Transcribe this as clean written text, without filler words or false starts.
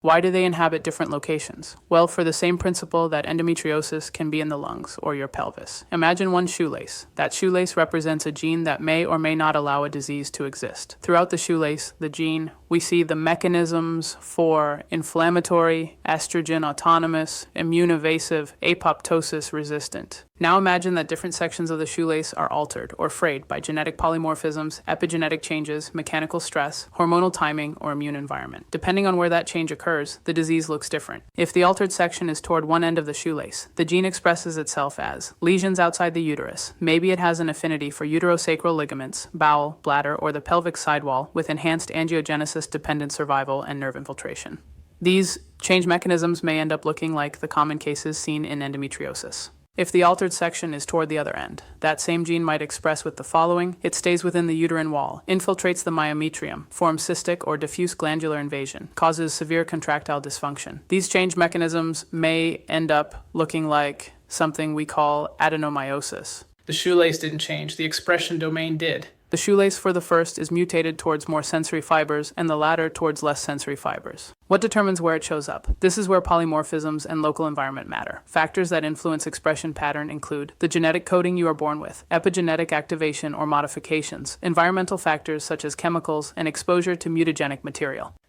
Why do they inhabit different locations? Well, for the same principle that endometriosis can be in the lungs or your pelvis. Imagine one shoelace. That shoelace represents a gene that may or may not allow a disease to exist. Throughout the shoelace, the gene, we see the mechanisms for inflammatory, estrogen autonomous, immune evasive, apoptosis resistant. Now imagine that different sections of the shoelace are altered or frayed by genetic polymorphisms, epigenetic changes, mechanical stress, hormonal timing, or immune environment. Depending on where that change occurs, the disease looks different. If the altered section is toward one end of the shoelace, the gene expresses itself as lesions outside the uterus. Maybe it has an affinity for uterosacral ligaments, bowel, bladder, or the pelvic sidewall with enhanced angiogenesis-dependent survival and nerve infiltration. These change mechanisms may end up looking like the common cases seen in endometriosis. If the altered section is toward the other end, that same gene might express with the following. It stays within the uterine wall, infiltrates the myometrium, forms cystic or diffuse glandular invasion, causes severe contractile dysfunction. These change mechanisms may end up looking like something we call adenomyosis. The shoelace didn't change, the expression domain did. The shoelace for the first is mutated towards more sensory fibers and the latter towards less sensory fibers. What determines where it shows up? This is where polymorphisms and local environment matter. Factors that influence expression pattern include the genetic coding you are born with, epigenetic activation or modifications, environmental factors such as chemicals, and exposure to mutagenic material.